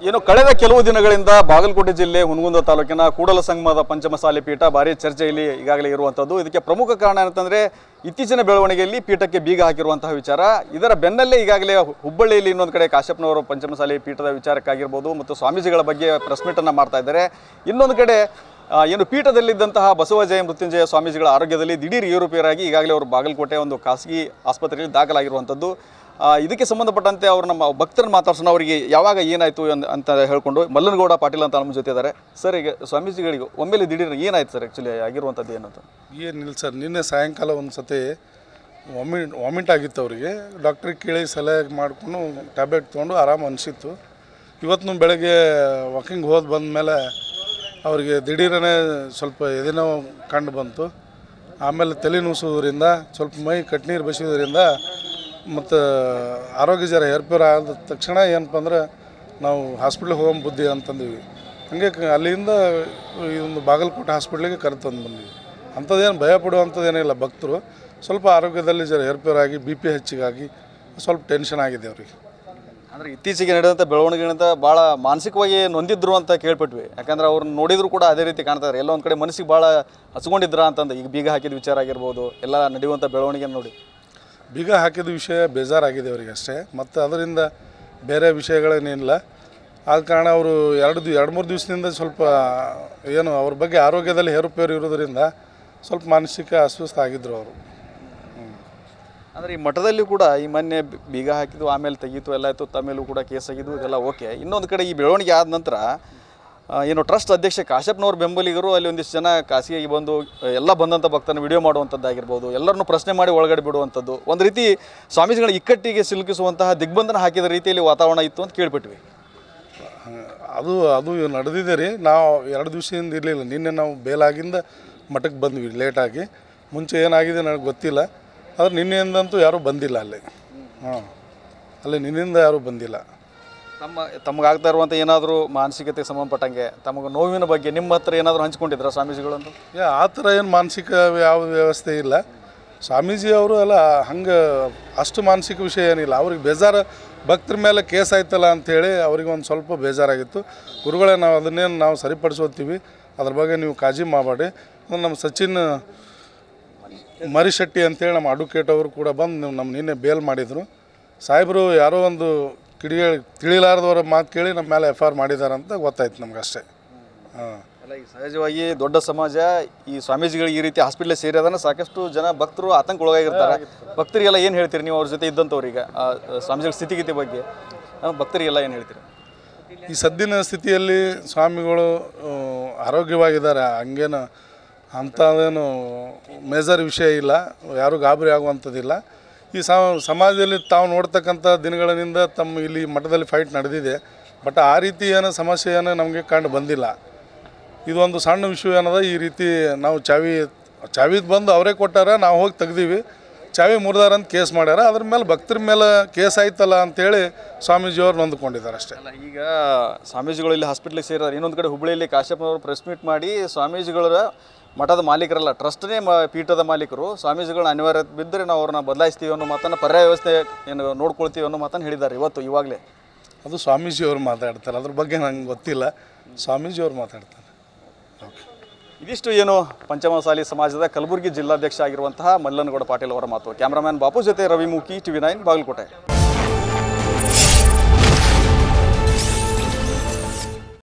ಏನು ಕಳೆದ ಕೆಲವು ದಿನಗಳಿಂದ ಬಾಗಲಕೋಟೆ ಜಿಲ್ಲೆ ಹುನಗುಂದ ತಾಲೂಕಿನ ಕೂಡಲ ಸಂಗಮದ ಪಂಚಮಸಾಲಿ ಪೀಠ ಭಾರಿ ಚರ್ಚೆಯಲ್ಲಿ ಈಗಾಗಲೇ ಇರುವಂಥದ್ದು. ಇದಕ್ಕೆ ಪ್ರಮುಖ ಕಾರಣ ಏನಂತಂದರೆ ಇತ್ತೀಚಿನ ಬೆಳವಣಿಗೆಯಲ್ಲಿ ಪೀಠಕ್ಕೆ ಬೀಗ ಹಾಕಿರುವಂತಹ ವಿಚಾರ. ಇದರ ಬೆನ್ನಲ್ಲೇ ಈಗಾಗಲೇ ಹುಬ್ಬಳ್ಳಿಯಲ್ಲಿ ಇನ್ನೊಂದು ಕಡೆ ಕಾಶ್ಯಪ್ನವರು ಪಂಚಮಸಾಲಿ ಪೀಠದ ವಿಚಾರಕ್ಕಾಗಿರ್ಬೋದು ಮತ್ತು ಸ್ವಾಮೀಜಿಗಳ ಬಗ್ಗೆ ಪ್ರೆಸ್ ಮೀಟನ್ನು ಮಾಡ್ತಾ ಇದ್ದಾರೆ. ಇನ್ನೊಂದು ಕಡೆ ಏನು ಪೀಠದಲ್ಲಿದ್ದಂತಹ ಬಸವಜಯ ಮೃತ್ಯುಂಜಯ ಸ್ವಾಮೀಜಿಗಳ ಆರೋಗ್ಯದಲ್ಲಿ ದಿಢೀರ್ ಏರುಪೇರಾಗಿ ಈಗಾಗಲೇ ಅವರು ಬಾಗಲಕೋಟೆ ಒಂದು ಖಾಸಗಿ ಆಸ್ಪತ್ರೆಯಲ್ಲಿ ದಾಖಲಾಗಿರುವಂಥದ್ದು. ಇದಕ್ಕೆ ಸಂಬಂಧಪಟ್ಟಂತೆ ಅವರು ನಮ್ಮ ಭಕ್ತರನ್ನು ಮಾತಾಡ್ಸೋಣ. ಅವರಿಗೆ ಯಾವಾಗ ಏನಾಯಿತು ಅಂತ ಹೇಳ್ಕೊಂಡು ಮಲ್ಲನಗೌಡ ಪಾಟೀಲ್ ಅಂತ ನಮ್ಮ ಜೊತೆ ಇದ್ದಾರೆ. ಸರ್, ಈಗ ಸ್ವಾಮೀಜಿಗಳಿಗೆ ಒಮ್ಮೆಲೆ ದಿಢೀರ್ ಏನಾಯ್ತು ಸರ್ ಆ್ಯಕ್ಚುಲಿ ಆಗಿರುವಂಥದ್ದು ಏನಂತ? ಏನಿಲ್ಲ ಸರ್, ನಿನ್ನೆ ಸಾಯಂಕಾಲ ಒಂದು ಸತಿ ವಾಮಿಂಟ್ ಆಗಿತ್ತು ಅವರಿಗೆ. ಡಾಕ್ಟ್ರಿಗೆ ಕೇಳಿ ಸಲಹೆ ಮಾಡಿಕೊಂಡು ಟ್ಯಾಬ್ಲೆಟ್ ತೊಗೊಂಡು ಆರಾಮ ಅನಿಸಿತ್ತು. ಇವತ್ತು ಬೆಳಗ್ಗೆ ವಾಕಿಂಗ್ ಹೋದ ಬಂದಮೇಲೆ ಅವರಿಗೆ ದಿಢೀರನೇ ಸ್ವಲ್ಪ ಎದೆನೋ ಕಂಡು ಬಂತು. ಆಮೇಲೆ ತಲೆ ನುಸುವುದರಿಂದ ಸ್ವಲ್ಪ ಮೈ ಕಟ್ನೀರು ಬಸಿಯೋದ್ರಿಂದ ಮತ್ತು ಆರೋಗ್ಯ ಜರ ಏರ್ಪೇರ್ ಆದ ತಕ್ಷಣ ಏನಪ್ಪ ಅಂದ್ರೆ ನಾವು ಹಾಸ್ಪಿಟ್ಲಿಗೆ ಹೋಗೋ ಬುದ್ಧಿ ಅಂತಂದ್ವಿ. ಹಾಗೆ ಅಲ್ಲಿಂದ ಈ ಒಂದು ಬಾಗಲಕೋಟೆ ಹಾಸ್ಪಿಟ್ಲಿಗೆ ಕರೆತಂದು ಬಂದ್ವಿ. ಅಂಥದ್ದೇನು ಭಯ ಪಡುವಂಥದ್ದೇನಿಲ್ಲ. ಭಕ್ತರು ಸ್ವಲ್ಪ ಆರೋಗ್ಯದಲ್ಲಿ ಜರ ಏರ್ಪೇರಾಗಿ BP ಹೆಚ್ಚಿಗಾಗಿ ಸ್ವಲ್ಪ ಟೆನ್ಷನ್ ಆಗಿದೆ ಅವ್ರಿಗೆ. ಅಂದರೆ ಇತ್ತೀಚೆಗೆ ನಡೆದಂಥ ಬೆಳವಣಿಗೆಗಳಿಂದ ಭಾಳ ಮಾನಸಿಕವಾಗಿ ನೊಂದಿದ್ರು ಅಂತ ಕೇಳ್ಪಟ್ವಿ. ಯಾಕಂದ್ರೆ ಅವ್ರನ್ನ ನೋಡಿದ್ರು ಕೂಡ ಅದೇ ರೀತಿ ಕಾಣ್ತಾರೆ. ಎಲ್ಲ ಒಂದು ಕಡೆ ಮನಸ್ಸಿಗೆ ಭಾಳ ಹಚ್ಕೊಂಡಿದ್ರ ಅಂತಂದು ಈಗ ಬೀಗ ಹಾಕಿದ ವಿಚಾರ ಆಗಿರ್ಬೋದು, ಎಲ್ಲ ನಡೆಯುವಂಥ ಬೆಳವಣಿಗೆ ನೋಡಿ ಬೀಗ ಹಾಕಿದ ವಿಷಯ ಬೇಜಾರಾಗಿದೆ ಅವರಿಗೆ ಅಷ್ಟೇ. ಮತ್ತು ಅದರಿಂದ ಬೇರೆ ವಿಷಯಗಳೇನಿಲ್ಲ. ಆದ ಕಾರಣ ಅವರು ಎರಡು ಮೂರು ದಿವಸದಿಂದ ಸ್ವಲ್ಪ ಏನು ಅವ್ರ ಬಗ್ಗೆ ಆರೋಗ್ಯದಲ್ಲಿ ಏರುಪೇರು ಇರೋದರಿಂದ ಸ್ವಲ್ಪ ಮಾನಸಿಕ ಅಸ್ವಸ್ಥ ಆಗಿದ್ದರು ಅವರು. ಅಂದರೆ ಈ ಮಠದಲ್ಲಿ ಕೂಡ ಈ ಮೊನ್ನೆ ಬೀಗ ಹಾಕಿದ್ದು ಆಮೇಲೆ ತೆಗೀತು ಎಲ್ಲ ಆಯಿತು, ತಮ್ಮೇಲೂ ಕೂಡ ಕೇಸ್ ಆಗಿದ್ದು ಇದೆಲ್ಲ ಓಕೆ. ಇನ್ನೊಂದು ಕಡೆ ಈ ಬೆಳವಣಿಗೆ ಆದ ನಂತರ ಏನು ಟ್ರಸ್ಟ್ ಅಧ್ಯಕ್ಷ ಕಾಶ್ಯಪ್ನವ್ರ ಬೆಂಬಲಿಗರು ಅಲ್ಲಿ ಒಂದಿಷ್ಟು ಜನ ಖಾಸಗಿಯಾಗಿ ಬಂದು ಎಲ್ಲ ಬಂದಂಥ ಭಕ್ತನ ವಿಡಿಯೋ ಮಾಡುವಂಥದ್ದಾಗಿರ್ಬೋದು, ಎಲ್ಲರನ್ನೂ ಪ್ರಶ್ನೆ ಮಾಡಿ ಒಳಗಡೆ ಬಿಡುವಂಥದ್ದು, ಒಂದು ರೀತಿ ಸ್ವಾಮೀಜಿಗಳ ಇಕ್ಕಟ್ಟಿಗೆ ಸಿಲುಕಿಸುವಂತಹ ದಿಗ್ಬಂಧನ ಹಾಕಿದ ರೀತಿಯಲ್ಲಿ ವಾತಾವರಣ ಇತ್ತು ಅಂತ ಕೇಳ್ಬಿಟ್ವಿ. ಅದು ನಡೆದಿದೆ ರೀ. ನಾವು 2 ದಿವಸದಿಂದ ಇರಲಿಲ್ಲ. ನಿನ್ನೆ ನಾವು ಬೇಲಾಗಿಂದ ಮಠಕ್ಕೆ ಬಂದ್ವಿ ಲೇಟಾಗಿ. ಮುಂಚೆ ಏನಾಗಿದೆ ನನಗೆ ಗೊತ್ತಿಲ್ಲ. ಆದರೆ ನಿನ್ನೆಯಿಂದಂತೂ ಯಾರೂ ಬಂದಿಲ್ಲ ಅಲ್ಲಿ. ಅಲ್ಲಿ ನಿನ್ನೆಯಿಂದ ಯಾರೂ ಬಂದಿಲ್ಲ. ತಮಗಾಗ್ತಾ ಇರುವಂಥ ಏನಾದರೂ ಮಾನಸಿಕತೆಗೆ ಸಂಬಂಧಪಟ್ಟಂಗೆ ತಮಗೆ ನೋವಿನ ಬಗ್ಗೆ ನಿಮ್ಮ ಹತ್ರ ಏನಾದರೂ ಹಂಚ್ಕೊಂಡಿದ್ರ ಸ್ವಾಮೀಜಿಗಳಂತ? ಆ ಥರ ಏನು ಮಾನಸಿಕ ಯಾವ ವ್ಯವಸ್ಥೆ ಇಲ್ಲ. ಸ್ವಾಮೀಜಿ ಅವರು ಎಲ್ಲ ಹಂಗೆ ಅಷ್ಟು ಮಾನಸಿಕ ವಿಷಯ ಏನಿಲ್ಲ. ಅವ್ರಿಗೆ ಬೇಜಾರು ಭಕ್ತರ ಮೇಲೆ ಕೇಸ್ ಆಯ್ತಲ್ಲ ಅಂಥೇಳಿ ಅವ್ರಿಗೆ ಒಂದು ಸ್ವಲ್ಪ ಬೇಜಾರಾಗಿತ್ತು. ಗುರುಗಳೇ, ನಾವು ಅದನ್ನೇನು ನಾವು ಸರಿಪಡಿಸೋತೀವಿ, ಅದ್ರ ಬಗ್ಗೆ ನೀವು ಕಾಳಜಿ ಮಾಡಬೇಡಿ. ನಮ್ಮ ಸಚಿನ್ ಮರಿಶೆಟ್ಟಿ ಅಂತೇಳಿ ನಮ್ಮ ಅಡ್ವೊಕೇಟ್ ಅವರು ಕೂಡ ಬಂದು ನಮ್ಮ ನಿನ್ನೆ ಬೇಲ್ ಮಾಡಿದರು. ಸಾಹೇಬರು ಯಾರೋ ಒಂದು ತಿಳಿಲಾರದವರ ಮಾತು ಕೇಳಿ ನಮ್ಮ ಮೇಲೆ FIR ಮಾಡಿದ್ದಾರೆ ಅಂತ ಗೊತ್ತಾಯ್ತು ನಮ್ಗೆ ಅಷ್ಟೇ. ಅಲ್ಲ, ಈಗ ಸಹಜವಾಗಿ ದೊಡ್ಡ ಸಮಾಜ ಈ ಸ್ವಾಮೀಜಿಗಳಿಗೆ ಈ ರೀತಿ ಹಾಸ್ಪಿಟ್ಲಿಗೆ ಸೇರಿದಾನ ಸಾಕಷ್ಟು ಜನ ಭಕ್ತರು ಆತಂಕಗೊಳಗಾಗಿರ್ತಾರೆ. ಭಕ್ತರಿಗೆಲ್ಲ ಏನು ಹೇಳ್ತೀರಿ ನೀವು? ಅವ್ರ ಜೊತೆ ಇದ್ದಂಥವ್ರಿಗೆ ಸ್ವಾಮೀಜಿಗಳ ಸ್ಥಿತಿಗತಿ ಬಗ್ಗೆ ಭಕ್ತರಿಗೆಲ್ಲ ಏನು ಹೇಳ್ತೀರಿ? ಈ ಸದ್ದಿನ ಸ್ಥಿತಿಯಲ್ಲಿ ಸ್ವಾಮಿಗಳು ಆರೋಗ್ಯವಾಗಿದ್ದಾರೆ. ಹಂಗೇನು ಅಂಥದ್ದೇನು ಮೇಜರ್ ವಿಷಯ ಇಲ್ಲ. ಯಾರೂ ಗಾಬರಿ ಆಗುವಂಥದ್ದಿಲ್ಲ. ಈ ಸಮಾಜದಲ್ಲಿ ತಾವು ನೋಡ್ತಕ್ಕಂಥ ದಿನಗಳಿಂದ ತಮ್ಮ ಇಲ್ಲಿ ಮಠದಲ್ಲಿ ಫೈಟ್ ನಡೆದಿದೆ. ಬಟ್ ಆ ರೀತಿ ಏನೋ ಸಮಸ್ಯೆ ಏನೋ ನಮಗೆ ಕಂಡು ಬಂದಿಲ್ಲ. ಇದೊಂದು ಸಣ್ಣ ವಿಷಯ ಏನದ, ಈ ರೀತಿ ನಾವು ಚಾವಿದು ಬಂದು ಅವರೇ ಕೊಟ್ಟಾರ, ನಾವು ಹೋಗಿ ತೆಗ್ದೀವಿ, ಚಾವಿ ಮುರಿದಾರ ಅಂತ ಕೇಸ್ ಮಾಡ್ಯಾರ. ಅದ್ರ ಮೇಲೆ ಭಕ್ತರ ಮೇಲೆ ಕೇಸ್ ಆಯ್ತಲ್ಲ ಅಂಥೇಳಿ ಸ್ವಾಮೀಜಿಯವ್ರು ನೊಂದ್ಕೊಂಡಿದ್ದಾರೆ ಅಷ್ಟೇ. ಅಲ್ಲ, ಈಗ ಸ್ವಾಮೀಜಿಗಳು ಇಲ್ಲಿ ಹಾಸ್ಪಿಟ್ಲಿಗೆ ಸೇರಿದಾರೆ. ಇನ್ನೊಂದು ಕಡೆ ಹುಬ್ಬಳ್ಳಿಯಲ್ಲಿ ಕಾಶ್ಯಪ್ನವರು ಪ್ರೆಸ್ ಮೀಟ್ ಮಾಡಿ ಸ್ವಾಮೀಜಿಗಳ ಮಠದ ಮಾಲೀಕರಲ್ಲ, ಟ್ರಸ್ಟ್ನೇ ಪೀಠದ ಮಾಲೀಕರು, ಸ್ವಾಮೀಜಿಗಳನ್ನ ಅನಿವಾರ್ಯತೆ ಬಿದ್ದರೆ ನಾವು ಅವ್ರನ್ನ ಬದಲಾಯಿಸ್ತೀವಿ ಅನ್ನೋ ಮಾತನ್ನು, ಪರ್ಯಾಯ ವ್ಯವಸ್ಥೆ ಏನು ನೋಡ್ಕೊಳ್ತೀವಿ ಅನ್ನೋ ಮಾತನ್ನು ಹೇಳಿದ್ದಾರೆ ಇವಾಗಲೇ. ಅದು ಸ್ವಾಮೀಜಿಯವರು ಮಾತಾಡ್ತಾರೆ. ಅದ್ರ ಬಗ್ಗೆ ನಂಗೆ ಗೊತ್ತಿಲ್ಲ. ಸ್ವಾಮೀಜಿಯವರು ಮಾತಾಡ್ತಾರೆ. ಓಕೆ, ಇದಿಷ್ಟು ಏನು ಪಂಚಮಸಾಲಿ ಸಮಾಜದ ಕಲಬುರಗಿ ಜಿಲ್ಲಾಧ್ಯಕ್ಷ ಆಗಿರುವಂತಹ ಮಲ್ಲನಗೌಡ ಪಾಟೀಲ್ ಅವರ ಮಾತು. ಕ್ಯಾಮ್ರಾಮ್ಯಾನ್ ಬಾಪು ಜೊತೆ ರವಿಮುಖಿ, TV9 ಬಾಗಲಕೋಟೆ.